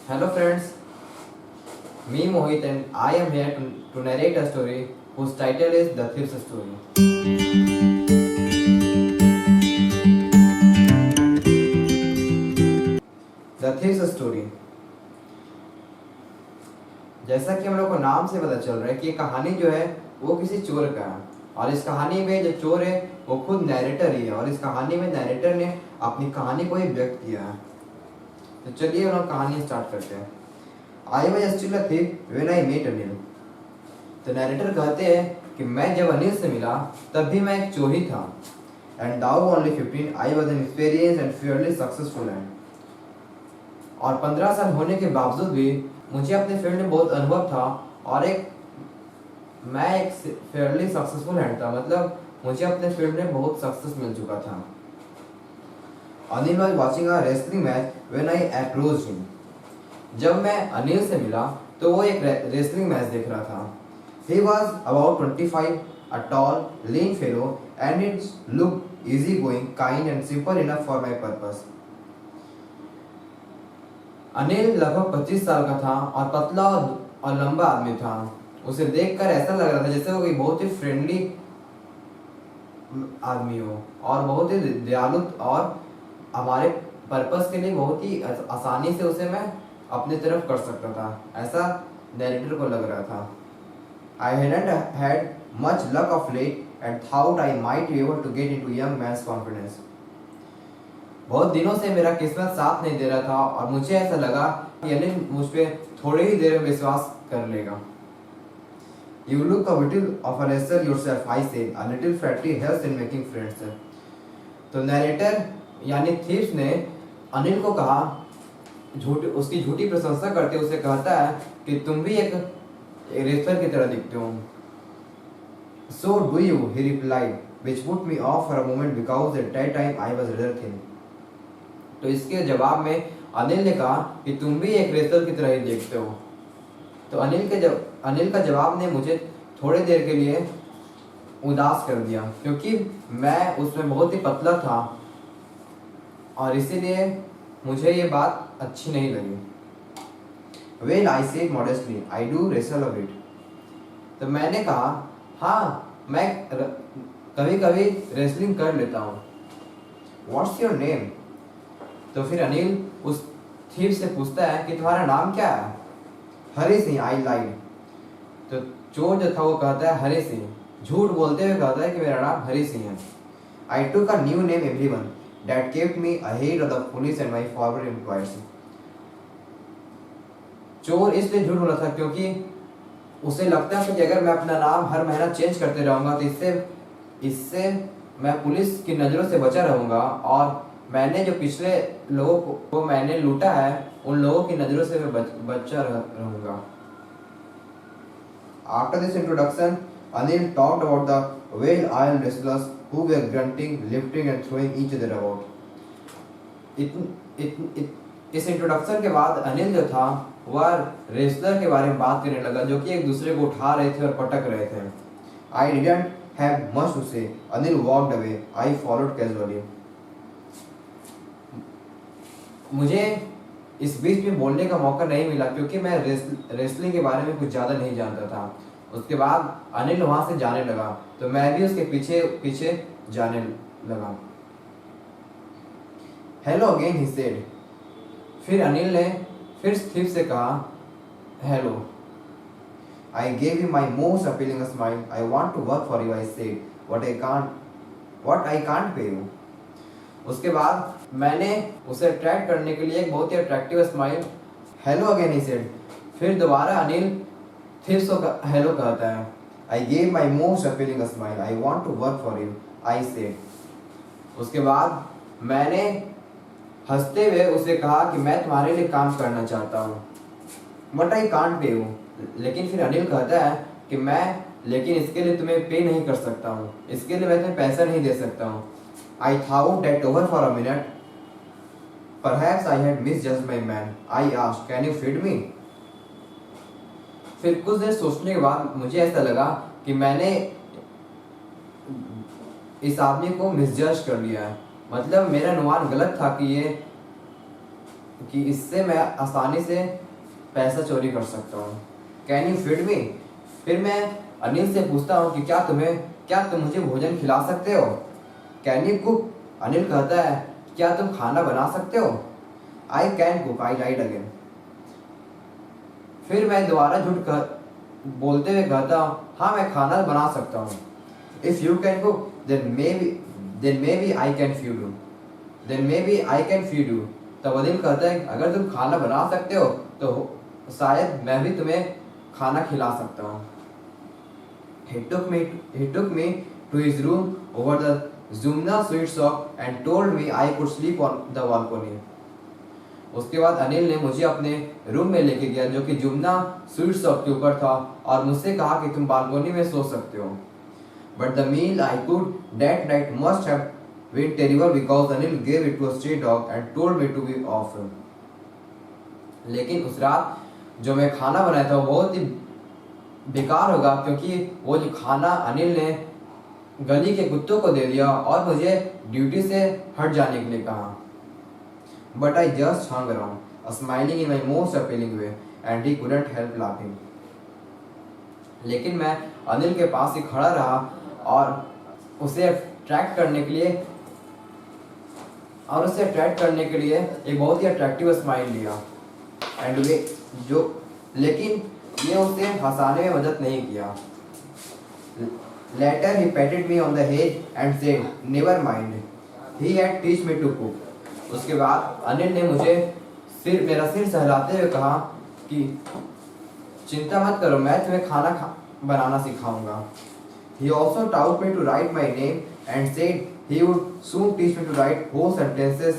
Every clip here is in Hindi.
Hello friends, me Mohit and I am here to narrate a story whose title is The Thief's Story. The Thief's Story। जैसा कि हम लोग को नाम से पता चल रहा है कि ये कहानी जो है वो किसी चोर का है और इस कहानी में जो चोर है वो खुद नैरेटर ही है और इस कहानी में नैरेटर ने अपनी कहानी को ही व्यक्त किया है। तो चलिए हम लोग कहानी स्टार्ट करते हैं। I was still a thief when I met Anil. तो नैरेटर कहते हैं कि मैं जब अनिल से मिला तब भी मैं एक चोर ही था। And though only 15 I was an experience and fairly successful and. और 15 साल होने के बावजूद भी मुझे अपने फील्ड में बहुत अनुभव था और मैं एक फेयरली सक्सेसफुल हैंड था, मतलब मुझे अपने फील्ड में बहुत सक्सेस मिल चुका था। Anil was watching a wrestling match when I approached him. जब मैं अनिल से मिला तो वो एक रेसलिंग मैच देख रहा था। He was about 25, a tall, lean fellow, and it looked easygoing, kind, and simple enough for my purpose. Anil लगभग 25 साल का था और पतला और लंबा आदमी था। उसे देखकर ऐसा लग रहा था जैसे वो कोई बहुत ही फ्रेंडली आदमी हो और बहुत ही दयालु और हमारे पर्पस के लिए बहुत ही आसानी से उसे मैं अपनी तरफ कर सकता था, ऐसा नैरेटर को लग रहा था। I hadn't had much luck of late and thought I might be able to get into young man's confidence. बहुत दिनों से मेरा किस्मत साथ नहीं दे रहा था और मुझे ऐसा लगा कि अनिल मुझ पे थोड़ी ही देर में विश्वास कर लेगा। You look a little of a wrestler yourself, I said. A little flattery helps in making friends. तो नैरेटर यानी थीव्स ने अनिल को कहा, उसकी झूठी प्रशंसा करते उसे कहता है कि तुम भी एक रेसलर की तरह दिखते हो। So do you, he replied, which put me off for a moment because at that time I was rather thin. तो इसके जवाब में अनिल ने कहा कि तुम भी एक रेसलर की तरह ही देखते हो। तो अनिल का जवाब ने मुझे थोड़ी देर के लिए उदास कर दिया क्योंकि मैं उसमें बहुत ही पतला था और इसीलिए मुझे ये बात अच्छी नहीं लगी। Well, I said modestly, I do wrestle a bit. तो मैंने कहा, हाँ, मैं कभी कभी रेसलिंग कर लेता हूँ। What's your name? तो फिर अनिल उस थीव से पूछता है कि तुम्हारा नाम क्या है? Hari Singh, I lied. तो चोर जो था वो कहता है हरी सिंह, झूठ बोलते हुए कहता है कि मेरा नाम हरी सिंह है। I took a new name everyone that kept me ahead of the police and my former employers. चोर इसलिए झूठ बोला था क्योंकि उसे लगता है कि अगर मैं अपना नाम हर महीना चेंज करते रहूँगा तो इससे मैं पुलिस की नज़रों से बचा रहूँगा और मैंने जो पिछले लोगों को मैंने लूटा है उन लोगों की नज़रों से मैं बचा रहूँगा। After this introduction, Anil talked about the well-oiled wrestlers who were grunting, lifting and throwing each other about. इस इंट्रोडक्शन के बाद अनिल जो था वह रेसलर के बारे में बात करने लगा जो कि एक दूसरे को उठा रहे थे और पटक रहे थे। I didn't have much to say. Anil walked away. I followed casually. मुझे इस बीच में बोलने का मौका नहीं मिला क्योंकि मैं रेसलिंग के बारे में कुछ ज़्यादा नहीं जानता था। उसके बाद अनिल वहाँ से जाने लगा तो मैं भी उसके पीछे पीछे जाने लगा। Hello again, he said. फिर अनिल ने फिर थीव से कहा hello. I gave him my most appealing smile. I want to work for you, I said. What I can't pay you. उसके बाद मैंने उसे अट्रैक्ट करने के लिए एक बहुत ही attractive smile hello again he said. फिर दोबारा अनिल थीव्स को हेलो कहता है। I gave my most appealing smile. I want to work for you, I said. उसके बाद मैंने हंसते हुए उसे कहा कि मैं तुम्हारे लिए काम करना चाहता हूँ। But I can't pay you. लेकिन फिर अनिल कहता है कि लेकिन इसके लिए तुम्हें पे नहीं कर सकता हूँ, इसके लिए मैं तुम्हें पैसा नहीं दे सकता हूँ। I thought that over for a minute. Perhaps I had misjudged my man. I asked, can you feed me? फिर कुछ देर सोचने के बाद मुझे ऐसा लगा कि मैंने इस आदमी को मिसजज कर लिया है, मतलब मेरा अनुमान गलत था कि कि इससे मैं आसानी से पैसा चोरी कर सकता हूँ। Can you feed me? फिर मैं अनिल से पूछता हूँ कि क्या तुम मुझे भोजन खिला सकते हो? Can you cook? अनिल कहता है, क्या तुम खाना बना सकते हो? I can cook, I lied again. फिर मैं दोबारा बोलते हुए कहता हूँ, हाँ मैं खाना बना सकता हूँ। If you can cook then maybe I can feed you. तब अनिल कहता है, अगर तुम खाना बना सकते हो तो शायद मैं भी तुम्हें खाना खिला सकता हूँ। He took me to his room over the Zumna sweet shop and told me I could sleep on the balcony. उसके बाद अनिल ने मुझे अपने रूम में लेके गया जो कि जुमना स्वीट शॉप के ऊपर था और मुझसे कहा कि तुम बालकोनी में सो सकते हो। But the meal I could that night must have been terrible because Anil gave it to a stray dog and told me to be off. लेकिन उस रात जो मैं खाना बनाया था वो बहुत ही बेकार होगा क्योंकि वो जो खाना अनिल ने गली के कुत्तों को दे दिया और मुझे ड्यूटी से हट जाने के लिए कहा। But I just hung around, smiling in my most appealing way, and he couldn't help laughing. लेकिन मैं अनिल के पास ही खड़ा रहा और उसे अट्रैक्ट करने के लिए एक बहुत ही अट्रैक्टिव स्माइल लिया लेकिन ये उसे हंसाने में मदद नहीं किया। Later he patted me on the head and said, "Never mind. He had teach me to cook." उसके बाद अनिल ने मेरा सिर सहलाते हुए कहा कि चिंता मत करो, मैं तुम्हें खाना बनाना सिखाऊंगा। He also taught me to write my name and said he would soon teach me to write whole sentences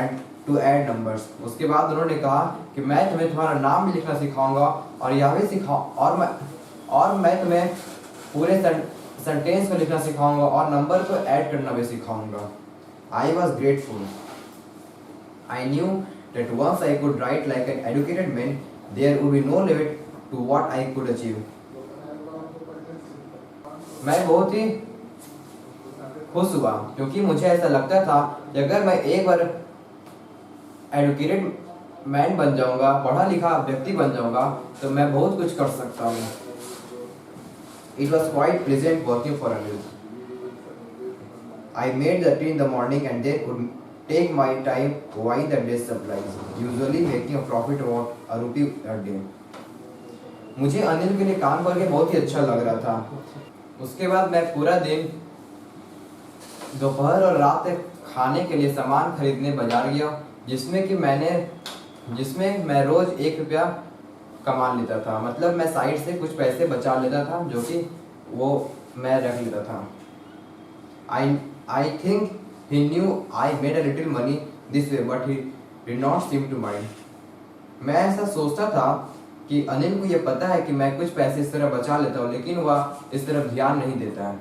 and to add numbers. उसके बाद उन्होंने कहा कि मैं तुम्हें तुम्हारा नाम भी लिखना सिखाऊंगा और मैं तुम्हें पूरे सेंटेंस को लिखना सिखाऊंगा और नंबर को ऐड करना भी सिखाऊंगा। I was grateful. I knew that once I could write like an educated man, there would be no limit to what I could achieve. मैं बहुत ही खुश हुआ क्योंकि मुझे ऐसा लगता था कि अगर मैं एक बार एजुकेटेड मैन बन जाऊंगा, पढ़ा लिखा व्यक्ति बन जाऊंगा, तो मैं बहुत कुछ कर सकता हूँ। It was quite pleasant working for Anil. I made the tea in the morning and then would take my time buying the day's supplies, usually making a profit about ₹1 a day. मुझे अनिल के लिए काम करके बहुत ही अच्छा लग रहा था। उसके बाद मैं पूरा दिन दोपहर और रात तक खाने के लिए सामान खरीदने बाजार गया जिसमें मैं रोज ₹1 कमा लेता था। मतलब मैं साइड से कुछ पैसे बचा लेता था जो कि वो मैं रख लेता था। I think he knew I made a little money this way, but he did not seem to mind. मैं ऐसा सोचता था कि अनिल को ये पता है कि मैं कुछ पैसे इस तरह बचा लेता हूँ, लेकिन वह इस तरफ ध्यान नहीं देता है।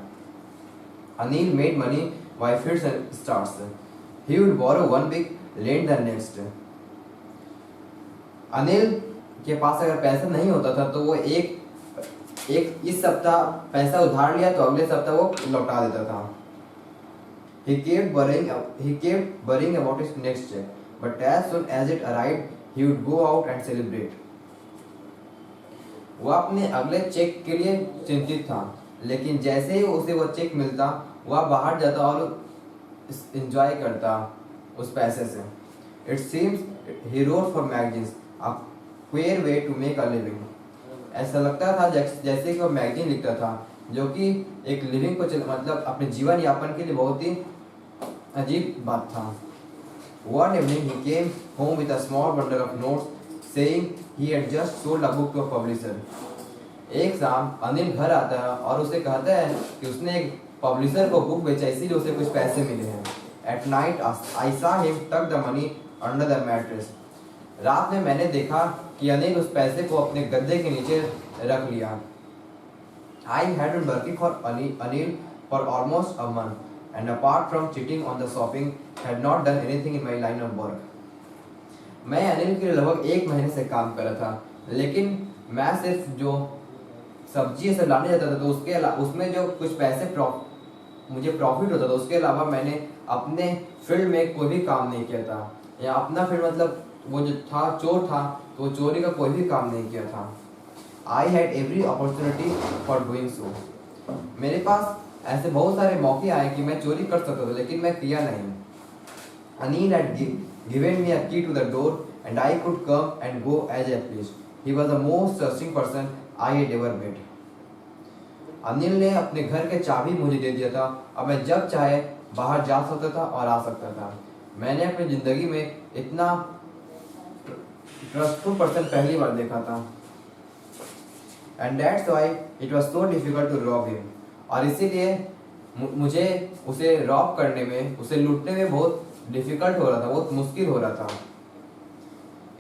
Anil made money by fits and starts. He would borrow one week, lend the next. Anil के पास अगर पैसा नहीं होता था तो वो एक इस सप्ताह पैसा उधार लिया तो अगले सप्ताह वो लौटा देता था। He kept worrying about his next check, but as soon as it arrived, he would go out and celebrate. वो अपने अगले चेक के लिए चिंतित था, लेकिन जैसे ही उसे वो चेक मिलता वह बाहर जाता और एंजॉय करता उस पैसे से। It seems he wrote for magazines, a queer way to make a living. ऐसा लगता था जैसे कि वो मैगजीन लिखता था, जो कि एक लिविंग को मतलब अपने जीवन यापन के लिए बहुत ही अजीब बात था। One evening he came home with a small bundle of notes, saying he had just sold a book to a publisher. एक शाम अनिल घर आता है और उसे कहता है कि उसने एक पब्लिशर को बुक बेचा, इसीलिए उसे कुछ पैसे मिले हैं। At night I saw him tuck the money under the mattress. रात में मैंने देखा कि अनिल उस पैसे को अपने गद्दे के नीचे रख लिया। I had been working for Anil for almost a month, and apart from cheating on the shopping, had not done anything in my line of work. मैं अनिल के लिए लगभग 1 महीने से काम कर रहा था, लेकिन मैं सिर्फ जो सब्जी से लाने जाता था तो उसमें जो कुछ पैसे मुझे प्रॉफिट होता था, उसके अलावा मैंने अपने फील्ड में कोई भी काम नहीं किया था। या अपना फील्ड मतलब वो जो था चोर था, तो वो चोरी का कोई भी काम नहीं किया था। I had every opportunity for doing so. मेरे पास ऐसे बहुत सारे मौके आए कि मैं चोरी कर सकता था, लेकिन मैं किया नहीं। Anil had given me a key to the door and I could come and go as I pleased. He was the most trusting person I had ever met. Anil ने अपने घर के चाबी मुझे दे दिया था और मैं जब चाहे बाहर जा सकता था और आ सकता था। मैंने अपनी जिंदगी में इतना ट्रस्टफुल पर्सन पहली बार देखा था। And that's why it was so difficult to rob him. और इसीलिए मुझे उसे रॉब करने में, उसे लूटने में बहुत डिफिकल्ट हो रहा था, बहुत मुश्किल हो रहा था।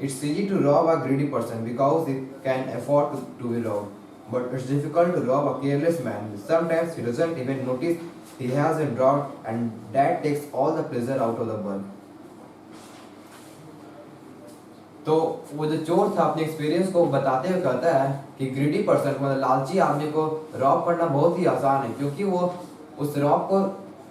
It's easy to rob a greedy person because it can afford to be rob, but it's difficult to rob a careless man. Sometimes he doesn't even notice he has been robbed and that takes all the pleasure out of the world. तो वो जो चोर था अपने एक्सपीरियंस को बताते हुए कहता है कि ग्रीडी पर्सन को, लालची आदमी को रॉब करना बहुत ही आसान है, क्योंकि वो उस रॉब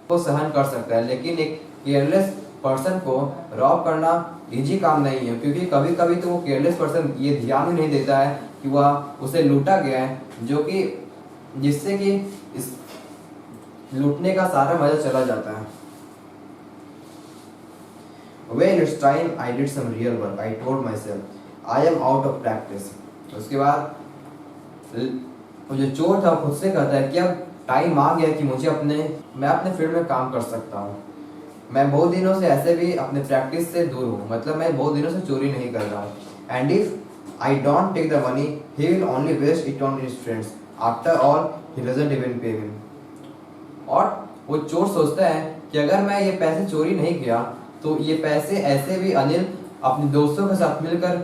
को सहन कर सकता है। लेकिन एक केयरलेस पर्सन को रॉब करना इजी काम नहीं है, क्योंकि कभी कभी तो वो केयरलेस पर्सन ये ध्यान ही नहीं देता है कि वह उसे लूटा गया है, जो कि जिससे कि इस लूटने का सारा मजा चला जाता है। When it's time, I did some real work. I told myself, I am out of practice. उसके बाद वो जो चोर था खुद से कहता है कि अब टाइम आ गया कि मैं अपने फील्ड में काम कर सकता हूँ। मैं बहुत दिनों से ऐसे भी अपने प्रैक्टिस से दूर हूँ, मतलब मैं बहुत दिनों से चोरी नहीं कर रहा हूँ। And if I don't take the money, he will only waste it on his friends. After all, he doesn't even pay him. और वो चोर सोचता है कि अगर मैं ये पैसे चोरी नहीं किया तो ये पैसे ऐसे भी अनिल अपने दोस्तों के साथ मिलकर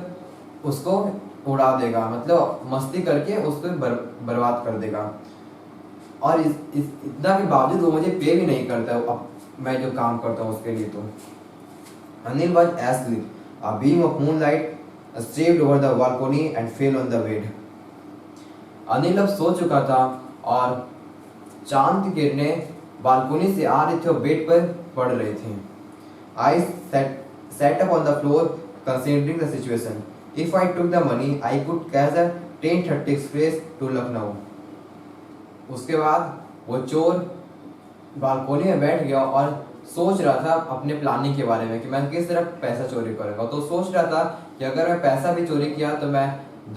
उसको उड़ा देगा, मतलब मस्ती करके उसको बर्बाद कर देगा। और इतना के बावजूद वो मुझे पे भी नहीं करता अब मैं जो काम करता हूँ उसके लिए। तो Anil was asleep. A beam of moonlight streamed over the balcony and fell on the bed. Anil अब सो चुका था और चांद की किरणें बालकनी से आ रही थी और बेड पर पड़ रही थी। I sat up on the floor considering the situation. If I took the money, I could catch a 10:30 express to Lucknow. उसके बाद वो चोर बालकनी में बैठ गया और सोच रहा था अपने प्लानिंग के बारे में कि मैं किस तरह पैसा चोरी करूंगा। तो सोच रहा था कि अगर मैं पैसा भी चोरी किया तो मैं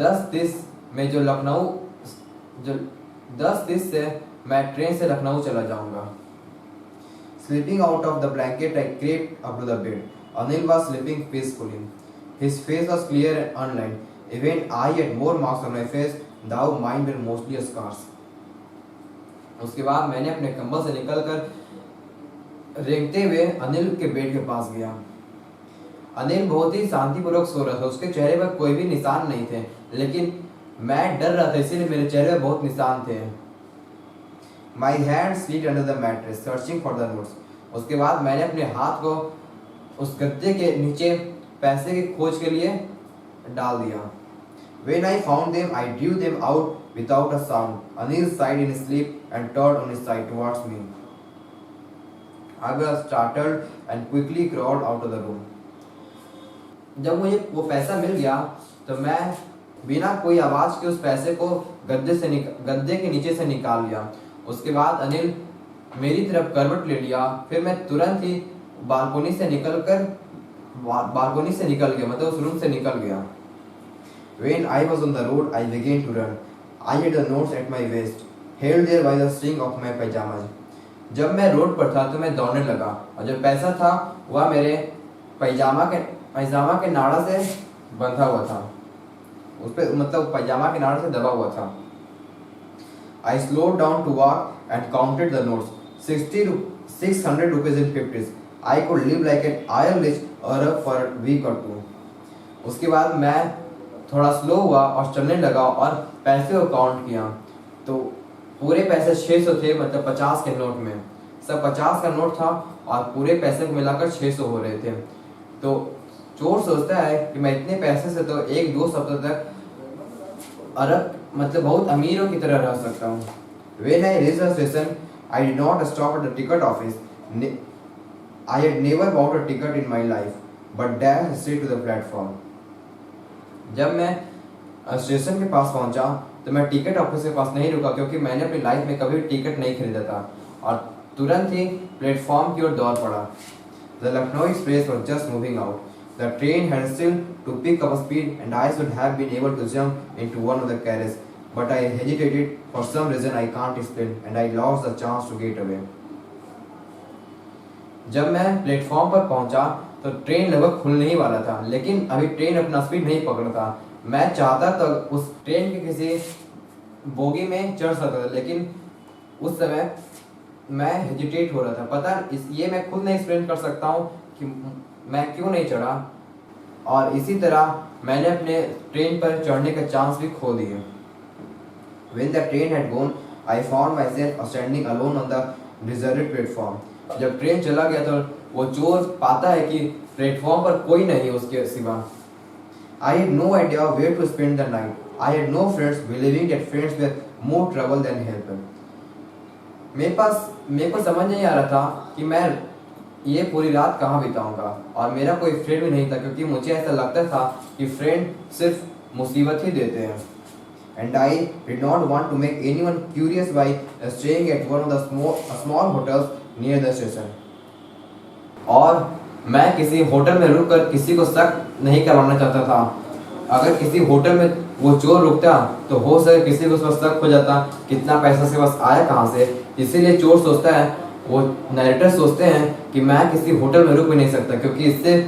10:30 में जो 10:30 से मैं ट्रेन से लखनऊ चला जाऊंगा। Slipping out of the blanket, I crept up to the bed. Anil was sleeping peacefully. His face was clear and unlined. Even I had more marks on my face, though mine were mostly scars. उसके बाद मैंने अपने कंबल से निकलकर रेंगते हुए अनिल के बेड के पास गया। अनिल बहुत ही शांतिपूर्वक सो रहा था, उसके चेहरे पर कोई भी निशान नहीं थे, लेकिन मैं डर रहा था, इसीलिए मेरे चेहरे पर बहुत निशान थे। My hand slid under the mattress, searching for the notes. उसके बाद मैंने अपने हाथ को उस गद्दे के नीचे पैसे की खोज के लिए डाल दिया। When I found them, I drew them out without a sound. Anil sighed in his sleep and turned on his side towards me. I was startled and quickly crawled out of the room. जब मुझे वो पैसा मिल गया तो मैं बिना कोई आवाज के उस पैसे को गद्दे के नीचे से निकाल लिया। उसके बाद अनिल मेरी तरफ करवट ले लिया, फिर मैं तुरंत ही बालकनी से निकल गया, मतलब उस रूम से निकल गया। When I was on the road, I began to run. I had the notes at my waist, held there by the string of my pajamas. जब मैं रोड पर था तो मैं दौड़ने लगा और जो पैसा था वह मेरे पैजामा के नाड़ा से बंधा हुआ था, उस पे मतलब पैजामा के नाड़े से दबा हुआ था। I slowed down to walk and counted the notes. 600 rupees in 50s. I could live like an Irish Arab for a week or two. उसके बाद मैं थोड़ा स्लो हुआ और चलने लगा और पैसे को काउंट किया, तो पूरे पैसे 600 थे, मतलब 50 के नोट में सब 50 का नोट था और पूरे पैसे को मिलाकर 600 हो रहे थे। तो चोर सोचता है कि मैं इतने पैसे से तो 1-2 सप्ताह तक अरब मतलब बहुत अमीरों की तरह रह सकता हूँ। When I reached the station, I did not stop at the ticket office. I had never bought a ticket in my life. but dashed straight to the platform. जब मैं स्टेशन के पास पहुंचा तो मैं टिकट ऑफिस के पास नहीं रुका, क्योंकि मैंने अपनी लाइफ में कभी टिकट नहीं खरीदा था, और तुरंत ही प्लेटफॉर्म की ओर दौड़ पड़ा। The Lucknow Express was just moving out. The train had still to pick up speed, and I should have been able to jump into one of the carriages, but I hesitated for some reason I can't explain, and I lost the chance to get away. जब मैं प्लेटफॉर्म पर पहुंचा तो ट्रेन लगभग खुलने ही वाला था, लेकिन अभी ट्रेन अपना स्पीड नहीं पकड़ा था। मैं चाहता तो उस ट्रेन के किसी बोगी में चढ़ सकता था, लेकिन उस समय मैं हेजिटेट हो रहा था। पता ये मैं खुद नहीं एक्सप्लेन कर सकता हूँ कि मैं क्यों नहीं चढ़ा, और इसी तरह मैंने अपने ट्रेन पर चढ़ने का चांस भी खो दिए। When the train had gone, I found myself standing alone on the deserted platform. जब ट्रेन चला गया तो वो चोर पाता है कि प्लेटफॉर्म पर कोई नहीं उसके सिवा। I had no idea where to spend the night. I had no friends, believing that friends were more trouble than help. मेरे को समझ नहीं आ रहा था कि मैं ये पूरी रात कहाँ बिताऊंगा, और मेरा कोई फ्रेंड भी नहीं था, क्योंकि मुझे ऐसा लगता था कि फ्रेंड सिर्फ मुसीबत ही देते हैं। And I did not want to make anyone curious by staying at one of the small hotels near the station. और मैं किसी होटल में रुककर किसी को शक नहीं करवाना चाहता था। अगर किसी होटल में वो चोर रुकता तो हो सके किसी को शक हो जाता, कितना पैसा से बस आया कहाँ से। इसीलिए चोर सोचता है, वो नरेटर सोचते हैं कि मैं किसी होटल में रुक भी नहीं सकता, क्योंकि इससे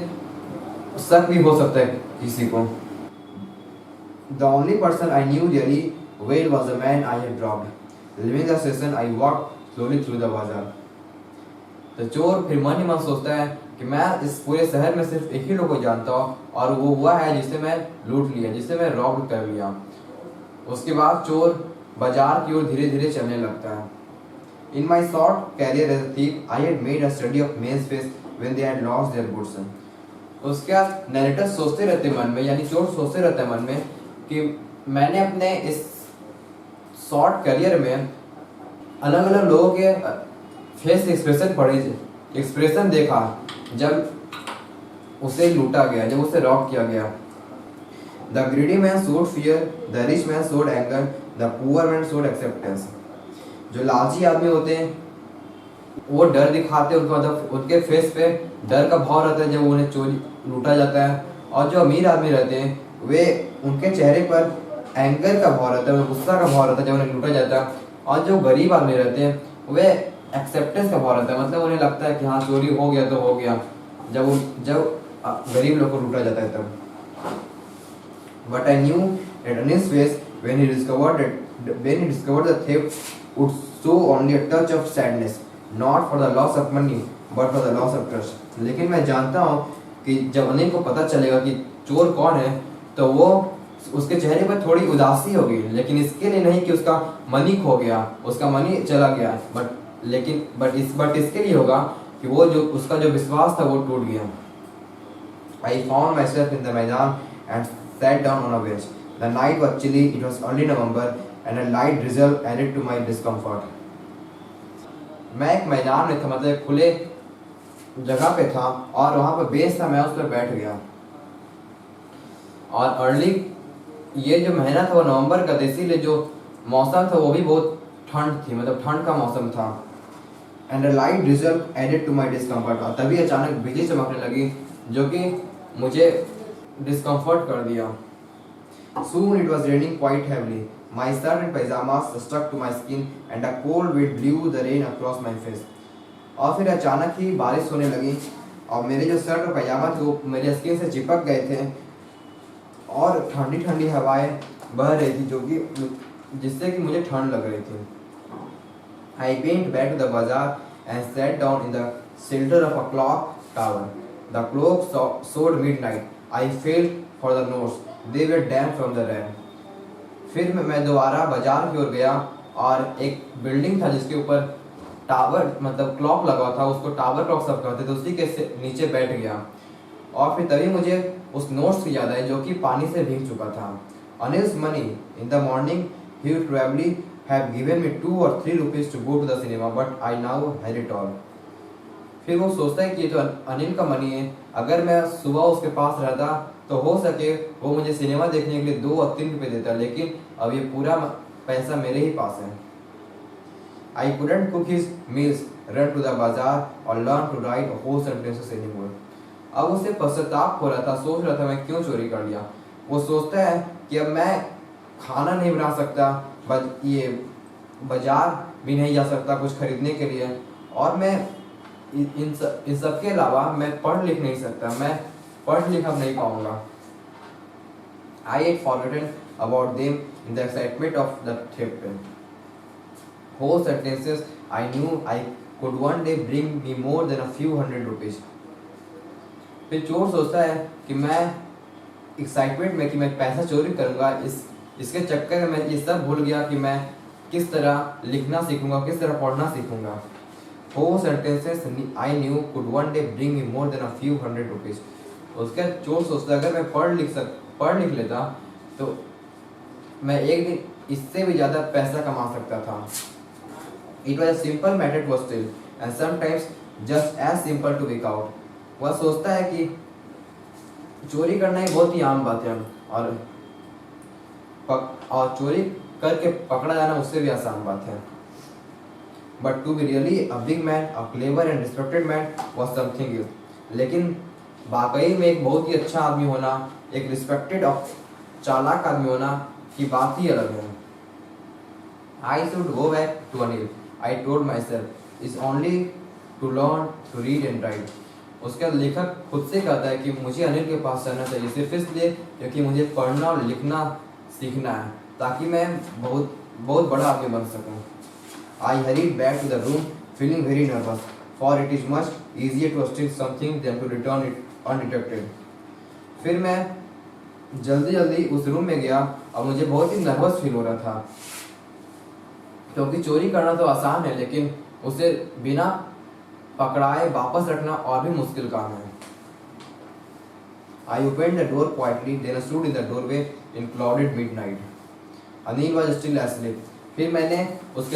शक भी हो सकता है किसी को। The only person I knew really well was the man I had robbed. Leaving the station, I walked slowly through the bazaar. तो चोर फिर मन ही मन सोचता है कि मैं इस पूरे शहर में सिर्फ एक ही लोग को जानता हूँ, और वो हुआ है जिसे मैं लूट लिया, जिसे मैं रॉब कर लिया। उसके बाद चोर बाजार की ओर धीरे धीरे चलने लगता है। In my short career as a thief, I had made a study of men's face when they had lost their goods. उसके बाद नरेटर सोचते रहते मन में, यानी चोर सोचते रहता है मन में कि मैंने अपने इस शॉर्ट करियर में अलग अलग लोगों के फेस एक्सप्रेशन देखा जब उसे लूटा गया, जब उसे रॉब किया गया। The greedy man showed fear, the rich man showed anger, the poor man showed acceptance. जो लालची आदमी होते हैं वो डर दिखाते हैं, उनका मतलब उनके फेस पे डर का भाव रहता है जब उन्हें चोरी लूटा जाता है, और जो अमीर आदमी रहते हैं वे उनके चेहरे पर एंगर का भाव रहता है, गुस्सा का भाव रहता है जब उन्हें लूटा जाता है, और जो गरीब आदमी रहते हैं वे एक्सेप्टेंस का भाव रहता है, मतलब उन्हें लगता है कि हाँ चोरी हो गया तो हो गया, जब गरीब लोग को लूटा जाता है तब। But I knew that on his face when he discovered the theft would show only a touch of sadness, not for the loss of money but for the loss of trust. लेकिन मैं जानता हूँ कि जब अनिल को पता चलेगा कि चोर कौन है तो वो उसके चेहरे पर थोड़ी उदासी होगी, लेकिन इसके लिए नहीं कि उसका मनी खो गया, उसका मनी चला गया, बट इसके लिए होगा कि वो जो उसका जो विश्वास था वो टूट गया। I found myself in the मैदान and sat down on a bench. The night was chilly, it was early November and a light drizzle added to my discomfort. मैं एक मैदान में था, मतलब खुले जगह पे था, और वहाँ पर बेंच था, मैं उस पर बैठ गया। और अर्ली ये जो महीना था वो नवंबर का था, इसीलिए जो मौसम था वो भी बहुत ठंड थी, मतलब ठंड का मौसम था। And a light drizzle added to my discomfort. और तभी अचानक बिजली चमकने लगी जो कि मुझे डिस्कम्फर्ट कर दिया। Soon it was raining quite heavily. My shirt and pajamas stuck to my skin and a cold wind blew the rain across my face. और फिर अचानक ही बारिश होने लगी और मेरे जो शर्ट और पैजामा थे वो मेरे स्किन से चिपक गए थे और ठंडी ठंडी हवाएं बह रही थी जो कि जिससे कि मुझे ठंड लग रही थी। I went back to the bazaar and sat down in the shelter of a clock tower. The clock showed midnight. I felt for the notes. They were damp from the rain. फिर मैं दोबारा बाजार की ओर गया और एक बिल्डिंग था जिसके ऊपर टावर मतलब क्लॉक लगा था, उसको टावर क्लॉक सब कहते थे, उसी के नीचे बैठ गया और फिर तभी मुझे उस नोट्स की याद आई जो कि पानी से भीग चुका था। Anil's money in the morning he would probably have given me 2 or 3 rupees to go to the cinema, but I now had it all. फिर वो सोचता है कि ये तो अनिल का मनी है, अगर मैं सुबह उसके पास रहता तो हो सके वो मुझे सिनेमा देखने के लिए 2 और 3 रुपये देता, लेकिन अब ये पूरा पैसा मेरे ही पास है। I couldn't cook his meals, run to the bazaar or learn to write whole sentences anymore. अब उसे पश्चाताप हो रहा था, सोच रहा था मैं क्यों चोरी कर लिया। वो सोचता है कि अब मैं खाना नहीं बना सकता, ये बाजार भी नहीं जा सकता कुछ खरीदने के लिए, और मैं इन सब के अलावा मैं पढ़ लिख नहीं सकता, मैं पढ़ लिख अब नहीं पाऊंगा। I had forgotten about them in the excitement of the theft. Whole sentences I knew I could one day bring me more than a few hundred rupees. फिर चोर सोचता है कि मैं एक्साइटमेंट में कि मैं पैसा चोरी करूंगा, इसके चक्कर में मैं ये सब भूल गया कि मैं किस तरह लिखना सीखूंगा, किस तरह पढ़ना सीखूंगा। Whole sentences I knew could one day bring me more than a few hundred rupees. उसका चोर सोचता अगर मैं पढ़ लिख लेता तो मैं एक दिन इससे भी ज़्यादा पैसा कमा सकता था। It was a simple matter to steal and sometimes just as simple to wake out. वह सोचता है कि चोरी करना एक बहुत ही आम बात है, और चोरी करके पकड़ा जाना उससे भी आसान बात है। But to be really a big man, a clever and respected man was something else. लेकिन वाकई में एक बहुत ही अच्छा आदमी होना, एक रिस्पेक्टेड और चालाक आदमी होना की बात ही अलग है। I should go back to Anil. I told myself, it's only to learn to read and write. उसका लेखक खुद से कहता है कि मुझे अनिल के पास जाना चाहिए, सिर्फ इसलिए क्योंकि मुझे पढ़ना और लिखना सीखना है, ताकि मैं बहुत बहुत बड़ा आदमी बन सकूं। I hurried back to the room, feeling very nervous, for it is much easier to steal something than to return it undetected. फिर मैं जल्दी उस रूम में गया और मुझे बहुत ही नर्वस फील हो रहा था, क्योंकि चोरी करना तो आसान है, लेकिन उसे बिना पकड़ाए वापस रखना और भी मुश्किल काम है। I opened the door quietly, then stood in the doorway in clouded midnight. Anil was still asleep. फिर मैंने उस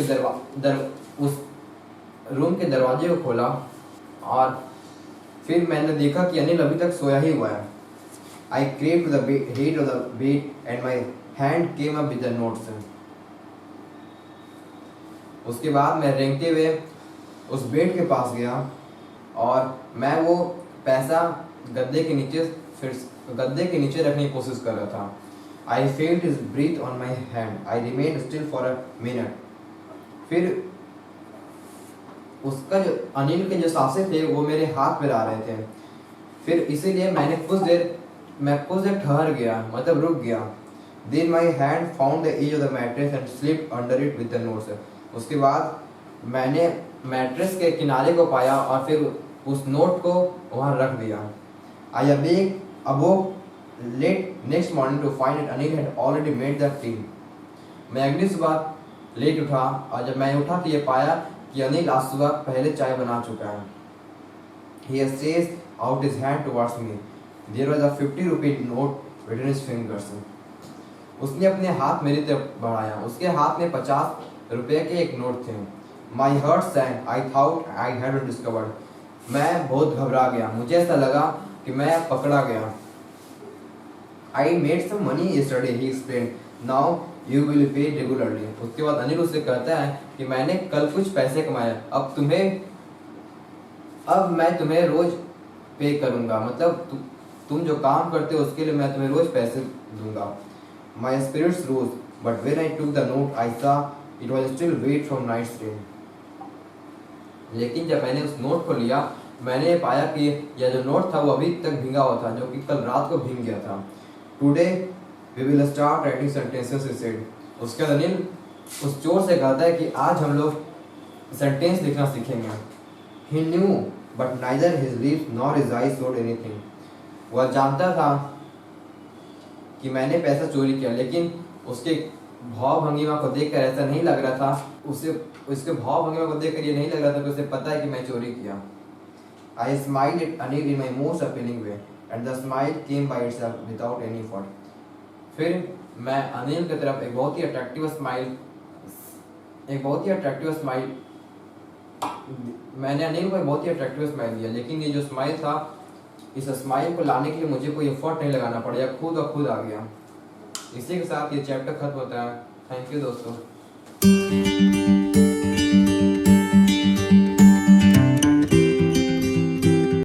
रूम के दरवाजे को खोला और फिर मैंने देखा कि अनिल अभी तक सोया ही हुआ है। I crept to the head of the bed and my hand came up with the notes. उसके बाद मैं रेंगते हुए उस बेड के पास गया और मैं वो पैसा गद्दे के नीचे रखने की कोशिश कर रहा था। I felt his breath on my hand. I remained still for a minute. फिर उसका जो अनिल के जो सांसें थे वो मेरे हाथ में आ रहे थे, फिर इसीलिए मैं कुछ देर ठहर गया, मतलब रुक गया। Then my hand found the edge of the mattress and slipped under it with the notes. उसके बाद मैंने मैट्रेस के किनारे को पाया और फिर उस नोट को वहाँ रख दिया। I awoke late next morning to find that Anil had already made the tea. मैं अगली सुबह लेट उठा और जब मैं उठा तो ये पाया कि अनिल आज सुबह पहले चाय बना चुका है। He stretched out his hand towards me. There was a 50 rupee note within his fingers. उसने अपने हाथ मेरी तरफ बढ़ाया, उसके हाथ में 50 रुपए के एक नोट थे। My heart sank. I thought I had been discovered. मैं बहुत घबरा गया, मुझे ऐसा लगा कि मैं पकड़ा गया। I made some money yesterday, he explained. Now you will pay regularly. उसके बाद अनिल उससे कहता है कि मैंने कल कुछ पैसे कमाए, अब मैं तुम्हें रोज पे करूँगा, मतलब तुम जो काम करते हो उसके लिए मैं तुम्हें रोज पैसे दूंगा। My spirits rose, but when I took the note, I saw it was still wet from night's rain. लेकिन जब मैंने उस नोट को लिया, मैंने पाया कि यह जो नोट था वो अभी तक भींगा हुआ था, जो कि कल रात को भींग गया था। Today we will start writing sentences, he said. उसके बाद अनिल उस चोर से कहता है कि आज हम लोग सेंटेंस लिखना सीखेंगे। He knew, but neither his lips nor his eyes showed anything. वह जानता था कि मैंने पैसा चोरी किया, लेकिन उसके भाव भंगिमा को देखकर ऐसा नहीं लग रहा था, उसके भाव भंगिमा को देखकर ये नहीं लग रहा था कि उसे पता है कि मैं चोरी किया। I smiled at Anil in my most appealing way, and the smile came by itself without any effort. फिर मैं अनिल की तरफ एक बहुत ही अट्रैक्टिव स्माइल मैंने अनिल को बहुत ही अट्रैक्टिव स्माइल दिया, लेकिन ये जो स्माइल था, इस स्माइल को लाने के लिए मुझे कोई एफर्ट नहीं लगाना पड़ा, खुद और खुद आ गया। इसी के साथ ये चैप्टर खत्म होता है। थैंक यू दोस्तों।